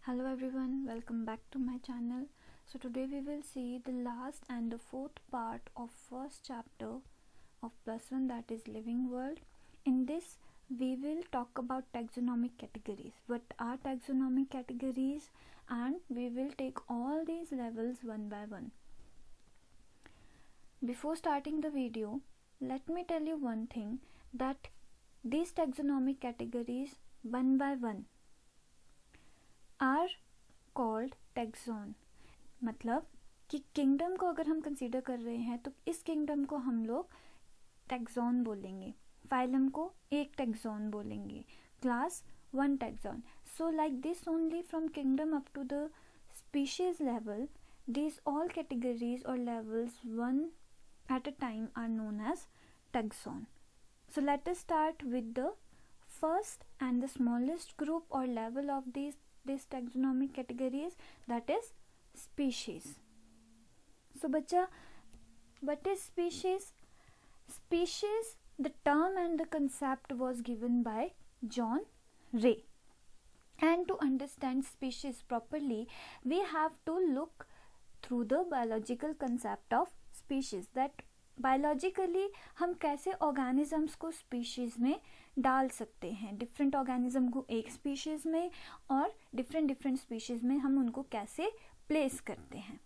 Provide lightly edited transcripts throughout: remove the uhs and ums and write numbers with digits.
Hello everyone, welcome back to my channel. So today we will see the last and the fourth part of first chapter of +1, that is living world. In this we will talk about taxonomic categories. What are taxonomic categories? And we will take all these levels one by one. Before starting the video, let me tell you one thing, that these taxonomic categories one by one are called taxon. मतलब कि kingdom को अगर हम consider कर रहे हैं तो इस किंगडम को हम लोग टैक्सॉन बोलेंगे, फाइलम को एक टैक्सॉन बोलेंगे, class one taxon. So like this only from kingdom up to the species level, these all categories or levels one at a time are known as taxon. So let us start with the first and the smallest group or level of this taxonomic categories, that is species. So bacha, what is species? Species, the term and the concept was given by John Ray. And to understand species properly, we have to look through the biological concept of species, that biologically हम कैसे organisms को species में डाल सकते हैं, different organism को एक species में और डिफरेंट स्पीशीज़ में हम उनको कैसे प्लेस करते हैं.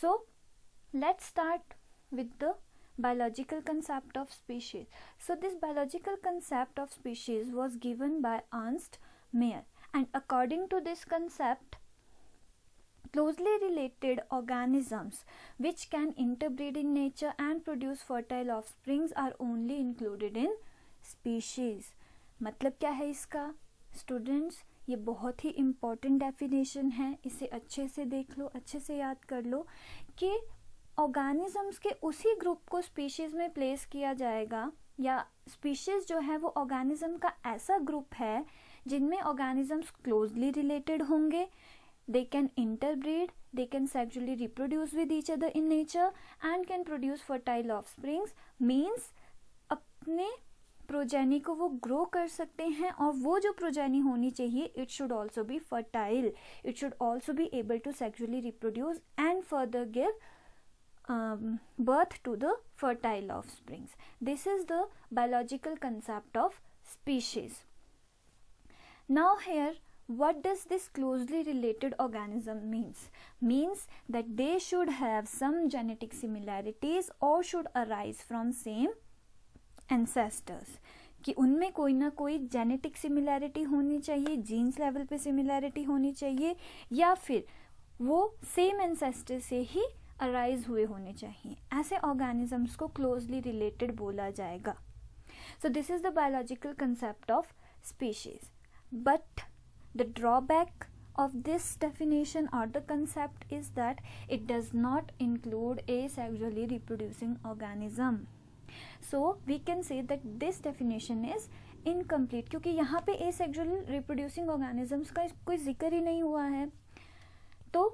So let's start with the biological concept of species. So this biological concept of species was given by Ernst Mayr, and according to this concept, closely related organisms which can interbreed in nature and produce fertile offsprings are only included in species. मतलब क्या है इसका students? ये बहुत ही important definition है, इसे अच्छे से देख लो, अच्छे से याद कर लो कि ऑर्गेनिजम्स के उसी ग्रुप को स्पीशीज में प्लेस किया जाएगा, या स्पीशीज जो है वो ऑर्गेनिज्म का ऐसा ग्रुप है जिनमें ऑर्गेनिजम्स क्लोजली रिलेटेड होंगे. They can interbreed, they can sexually reproduce with each other in nature and can produce fertile offsprings. Means अपने प्रोजेनी को वो ग्रो कर सकते हैं, और वो जो प्रोजेनी होनी चाहिए it should also be fertile, it should also be able to sexually reproduce and further give birth to the fertile offsprings. This is the biological concept of species. Now here, what does this closely related organism means? Means that they should have some genetic similarities or should arise from same ancestors. कि उनमें कोई ना कोई genetic similarity होनी चाहिए, jeans level पे similarity होनी चाहिए, या फिर वो सेम एंसेस्टर से ही अराइज हुए होने चाहिए. ऐसे ऑर्गेनिजम्स को क्लोजली रिलेटेड बोला जाएगा. So this is the biological concept of species. But the drawback of this definition or the concept is that it does not include asexually reproducing organism. So we can say that this definition is incomplete, क्योंकि यहाँ पे asexually reproducing organisms का कोई जिक्र ही नहीं हुआ है. तो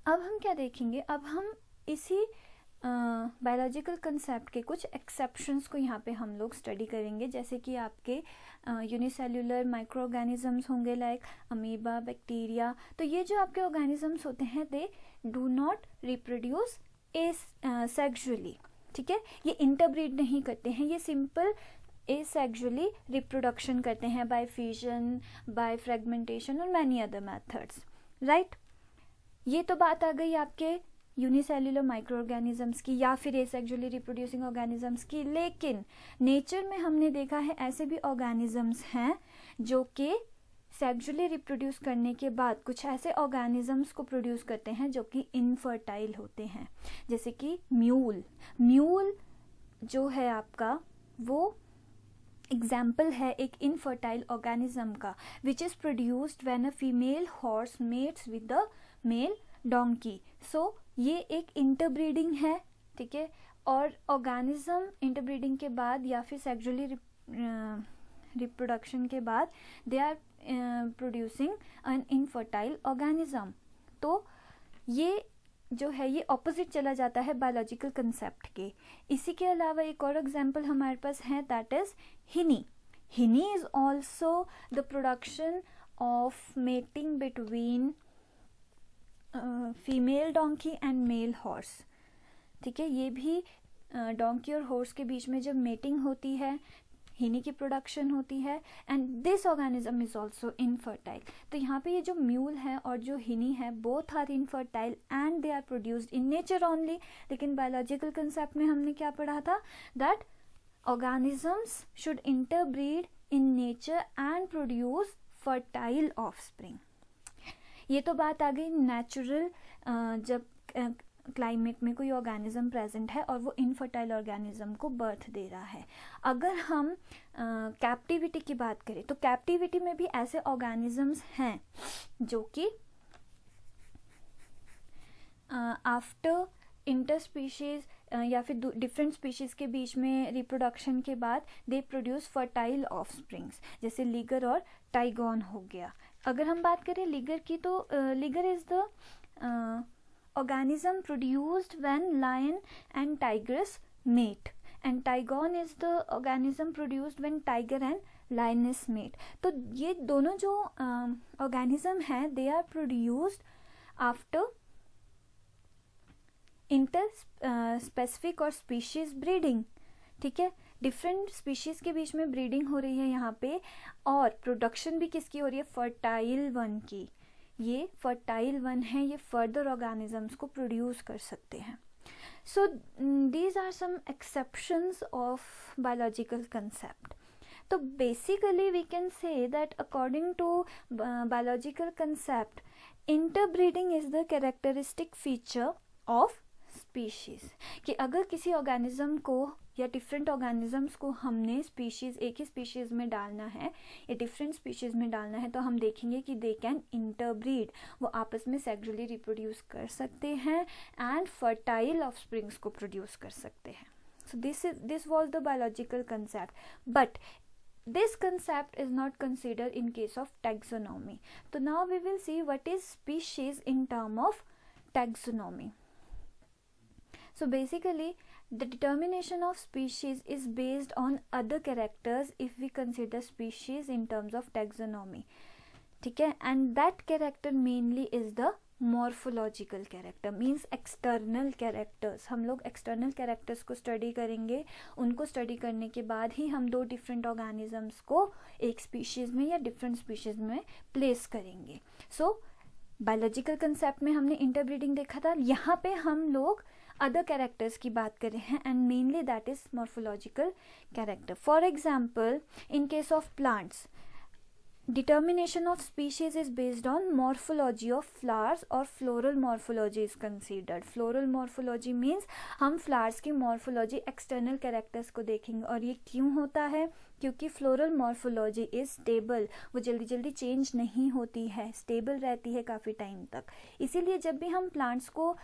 अब हम क्या देखेंगे? अब हम इसी बायोलॉजिकल कंसेप्ट के कुछ एक्सेप्शंस को यहाँ पे हम लोग स्टडी करेंगे, जैसे कि आपके यूनिसेल्युलर माइक्रो ऑर्गेनिजम्स होंगे लाइक अमीबा, बैक्टीरिया. तो ये जो आपके ऑर्गेनिजम्स होते हैं they do not reproduce sexually. ठीक है, ये इंटरब्रीड नहीं करते हैं, ये सिंपल एसेक्सुअली रिप्रोडक्शन करते हैं बाय फिजन, बाय फ्रेगमेंटेशन और मैनी अदर मेथड्स. राइट, ये तो बात आ गई आपके यूनिसेल्युलर माइक्रो ऑर्गेनिजम्स की या फिर एसेक्सुअली रिप्रोड्यूसिंग ऑर्गेनिजम्स की. लेकिन नेचर में हमने देखा है ऐसे भी ऑर्गेनिजम्स हैं जो कि सेक्सुअली रिप्रोड्यूस करने के बाद कुछ ऐसे ऑर्गेनिजम्स को प्रोड्यूस करते हैं जो कि इनफर्टाइल होते हैं, जैसे कि म्यूल जो है आपका, वो एग्जाम्पल है एक इनफर्टाइल ऑर्गेनिज्म का, which is produced when a female horse mates with the male donkey. So ये एक इंटरब्रीडिंग है. ठीक है, और ऑर्गेनिज्म इंटरब्रीडिंग के बाद या फिर सेक्सुअली रिप्रोडक्शन के बाद they are producing an infertile organism. तो ये जो है ये ऑपोजिट चला जाता है बायोलॉजिकल कंसेप्ट के. इसी के अलावा एक और एग्जांपल हमारे पास है, that is hinny. Honey is also the production of mating between female donkey and male horse. ठीक है, ये भी डोंकी और हॉर्स के बीच में जब मेटिंग होती है, हिनी की प्रोडक्शन होती है, and this organism is also infertile. तो यहाँ पे ये जो म्यूल है और जो हिनी है, both are infertile and they are produced in nature only. लेकिन बायोलॉजिकल कंसेप्ट में हमने क्या पढ़ा था, that organisms should interbreed in nature and produce fertile offspring. ये तो बात आ गई नेचुरल, जब क्लाइमेट में कोई ऑर्गेनिज्म प्रेजेंट है और वो इनफर्टाइल ऑर्गेनिज्म को बर्थ दे रहा है. अगर हम कैप्टिविटी की बात करें तो कैप्टिविटी में भी ऐसे ऑर्गेनिजम्स हैं जो कि आफ्टर इंटर स्पीशीज या फिर डिफरेंट स्पीशीज के बीच में रिप्रोडक्शन के बाद दे प्रोड्यूस फर्टाइल ऑफस्प्रिंग्स, जैसे लीगर और टाइगॉन हो गया. अगर हम बात करें लीगर की तो liger is the organism produced when lion and tigress mate, and tigon is the organism produced when tiger and lioness mate. तो ये दोनों जो organism हैं, they are produced after inter specific और species breeding. ठीक है, डिफरेंट स्पीशीज के बीच में ब्रीडिंग हो रही है यहाँ पे, और प्रोडक्शन भी किसकी हो रही है, फर्टाइल वन की. ये फर्टाइल वन है, ये फर्दर ऑर्गेनिजम्स को प्रोड्यूस कर सकते हैं. So these are some exceptions of biological concept. तो basically we can say that according to biological concept, interbreeding is the characteristic feature of species. कि अगर किसी ऑर्गेनिज्म को या डिफरेंट ऑर्गेनिजम्स को हमने स्पीशीज, एक ही स्पीशीज में डालना है या डिफरेंट स्पीशीज में डालना है, तो हम देखेंगे कि दे कैन इंटरब्रीड, वो आपस में सेक्सुअली रिप्रोड्यूस कर सकते हैं एंड फर्टाइल ऑफस्प्रिंग्स को प्रोड्यूस कर सकते हैं. So this was the biological concept, but this concept is not considered in case of taxonomy. So now we will see what is species in term of taxonomy. So basically the determination of species is based on other characters if we consider species in terms of taxonomy. ठीक है, and that character mainly is the morphological character, means external characters. हम लोग external characters को study करेंगे, उनको study करने के बाद ही हम दो different organisms को एक species में या different species में place करेंगे. So biological concept में हमने interbreeding देखा था, यहाँ पे हम लोग other characters की बात कर रहे हैं, and mainly that is morphological character. For example, in case of plants, determination of species is based on morphology of flowers or floral morphology is considered. Floral morphology means हम flowers की morphology external characters को देखेंगे, और ये क्यों होता है, क्योंकि floral morphology is stable, वो जल्दी जल्दी change नहीं होती है, stable रहती है काफ़ी टाइम तक. इसीलिए जब भी हम plants को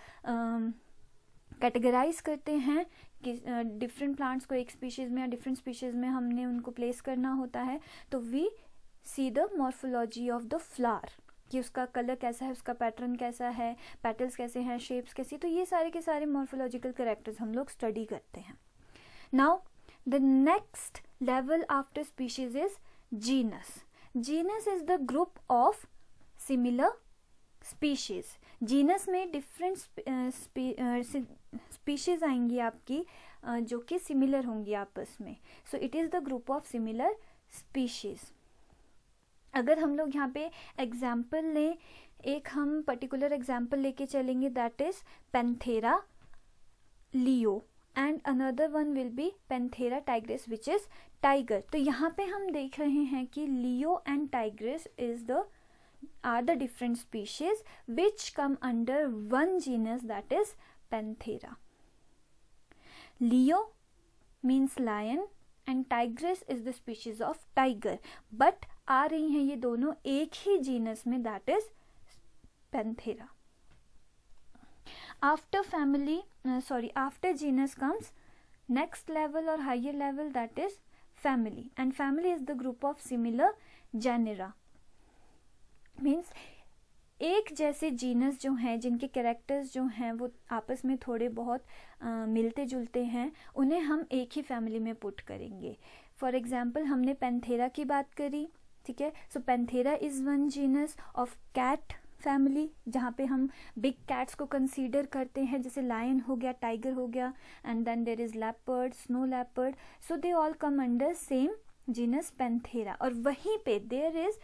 कैटेगराइज करते हैं कि डिफरेंट प्लांट्स को एक स्पीशीज़ में या डिफरेंट स्पीशीज़ में हमने उनको प्लेस करना होता है, तो we see the morphology of the flower, कि उसका कलर कैसा है, उसका पैटर्न कैसा है, पेटल्स कैसे हैं, शेप्स कैसी. तो ये सारे के सारे मॉर्फोलॉजिकल कैरेक्टर्स हम लोग स्टडी करते हैं. Now the next level after species is genus. Genus is the group of similar species. Genus में डिफरेंट स्पीशीज आएंगी आपकी जो कि सिमिलर होंगी आपस में. So it is the group of similar species. अगर हम लोग यहाँ पे एग्जाम्पल लें, एक हम पर्टिकुलर एग्जाम्पल लेके चलेंगे, that is Panthera leo, and another one will be Panthera tigris which is tiger. तो यहाँ पे हम देख रहे हैं कि leo and tigris are the different species which come under one genus, that is Panthera. Leo means lion and Tigris is the species of tiger, but आ रही हैं ये दोनों एक ही genus में, that is Panthera. After genus comes next level or higher level, that is family, and family is the group of similar genera. Means एक जैसे genus जो हैं, जिनके कैरेक्टर्स जो हैं वो आपस में थोड़े बहुत मिलते जुलते हैं, उन्हें हम एक ही फैमिली में पुट करेंगे. फॉर एग्जांपल हमने पैंथेरा की बात करी, ठीक है। So Panthera is one genus of cat family, जहाँ पे हम बिग कैट्स को कंसीडर करते हैं, जैसे लायन हो गया, टाइगर हो गया, and then there is leopard, snow leopard, so they all come under same genus panthera. और वहीं पे there is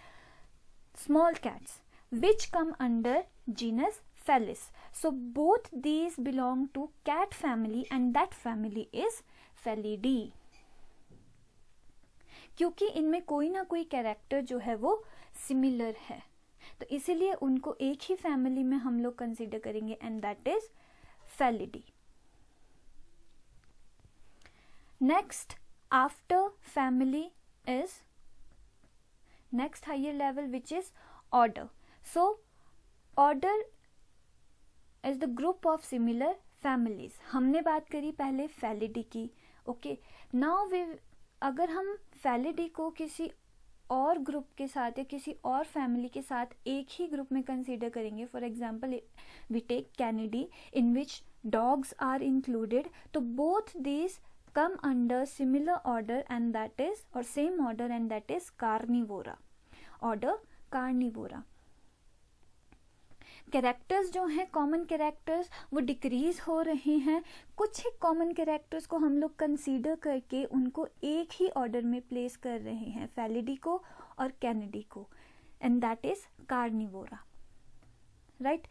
small cats which come under genus Felis. So both these belong to cat family and that family is Felidae. क्योंकि इनमें कोई ना कोई character जो है वो सिमिलर है, तो इसीलिए उनको एक ही फैमिली में हम लोग कंसीडर करेंगे, and that is Felidae. Next after family is next higher level, which is order. So order is the group of similar families. हमने बात करी पहले Felidae की, ओके। नाउ वी अगर हम Felidae को किसी और ग्रुप के साथ या किसी और फैमिली के साथ एक ही ग्रुप में कंसीडर करेंगे, for example we take Canidae in which dogs are included, तो both these come under similar order and that is, or same order, and that is carnivora. Order carnivora. Characters जो हैं common characters वो decrease हो रहे हैं। कुछ ही common characters को हम लोग कंसीडर करके उनको एक ही ऑर्डर में प्लेस कर रहे हैं, Felidae को और कैनिडी को, and that is Carnivora, right.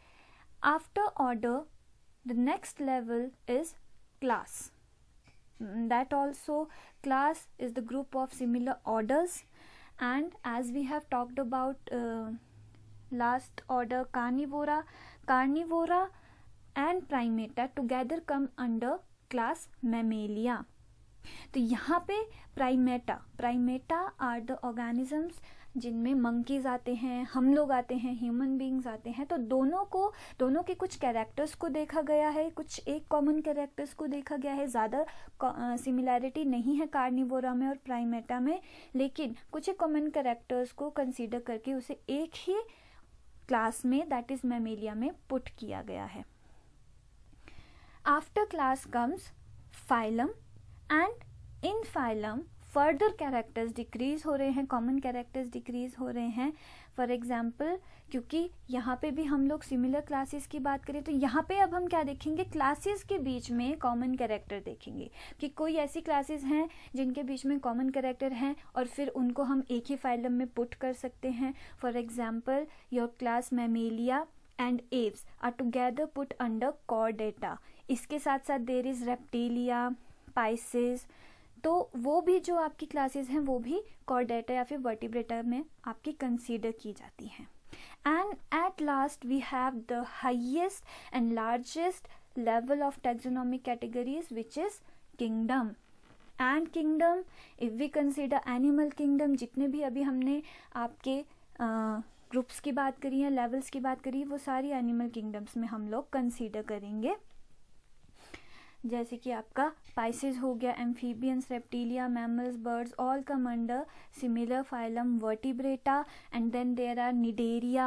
After order the next level is class. That also class is the group of similar orders, and as we have talked about last order carnivora and primata together come under class Mammalia. तो यहाँ पे Primata are the organisms जिनमें monkeys आते हैं, हम लोग आते हैं, ह्यूमन बींग्स आते हैं, तो दोनों के कुछ कैरेक्टर्स को देखा गया है, कुछ एक कॉमन कैरेक्टर्स को देखा गया है। ज़्यादा सिमिलैरिटी नहीं है कार्निवोरा में और प्राइमेटा में, लेकिन कुछ एक कॉमन कैरेक्टर्स को कंसीडर करके उसे एक ही क्लास में, दैट इज मैमेलिया में पुट किया गया है। After class comes phylum, and in phylum further characters decrease हो रहे हैं, कॉमन कैरेक्टर्स डिक्रीज हो रहे हैं। फॉर एग्जाम्पल, क्योंकि यहाँ पे भी हम लोग सिमिलर क्लासेस की बात करें, तो यहाँ पे अब हम क्या देखेंगे, क्लासेस के बीच में कॉमन कैरेक्टर देखेंगे कि कोई ऐसी क्लासेस हैं जिनके बीच में कॉमन कैरेक्टर हैं और फिर उनको हम एक ही फाइलम में पुट कर सकते हैं। For example, your class mammalia and aves are together put under chordata. इसके साथ साथ देयर इज रेप्टिलिया, पाइसेस, तो वो भी जो आपकी क्लासेस हैं वो भी कॉर्डेटा या फिर वर्टिब्रेटा में आपकी कंसीडर की जाती हैं। And at last we have the highest and largest level of taxonomic categories which is kingdom. And kingdom, if we consider animal kingdom, जितने भी अभी हमने आपके ग्रुप्स की बात करी है, लेवल्स की बात करी, वो सारी एनिमल किंगडम्स में हम लोग कंसीडर करेंगे। जैसे कि आपका पाइसेस हो गया, amphibians, Reptilia, mammals, birds, all come under similar phylum Vertebrata, and then there are Cnidaria,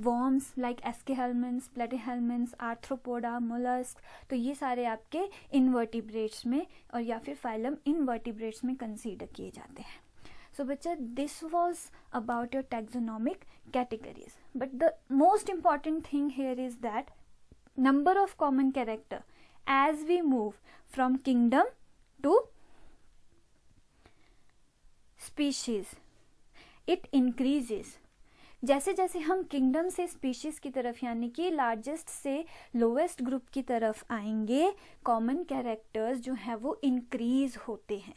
worms like Aschelminthes, Platyhelminthes, Arthropoda, mollusc, तो ये सारे आपके इनवर्टिब्रेट्स में और या फिर फाइलम इनवर्टिब्रेट्स में कंसीडर किए जाते हैं। So बच्चा, this was about your taxonomic categories, but the most important thing here is that number of common character as we move from kingdom to species, it increases. जैसे जैसे हम kingdom से species की तरफ यानी कि लार्जेस्ट से लोवेस्ट ग्रुप की तरफ आएंगे, कॉमन कैरेक्टर्स जो है वो इंक्रीज होते हैं,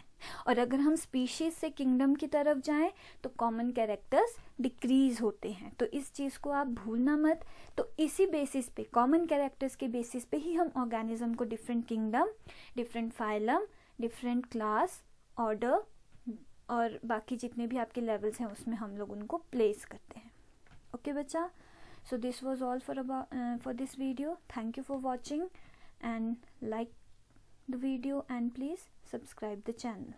और अगर हम स्पीशीज से किंगडम की तरफ जाएं तो कॉमन कैरेक्टर्स डिक्रीज होते हैं। तो इस चीज़ को आप भूलना मत। तो इसी बेसिस पे, कॉमन कैरेक्टर्स के बेसिस पे ही हम ऑर्गेनिज्म को different kingdom, different phylum, different class, order और बाकी जितने भी आपके लेवल्स हैं उसमें हम लोग उनको प्लेस करते हैं। ओके बच्चा, so this was all for this video. Thank you for watching and like the video and please subscribe the channel.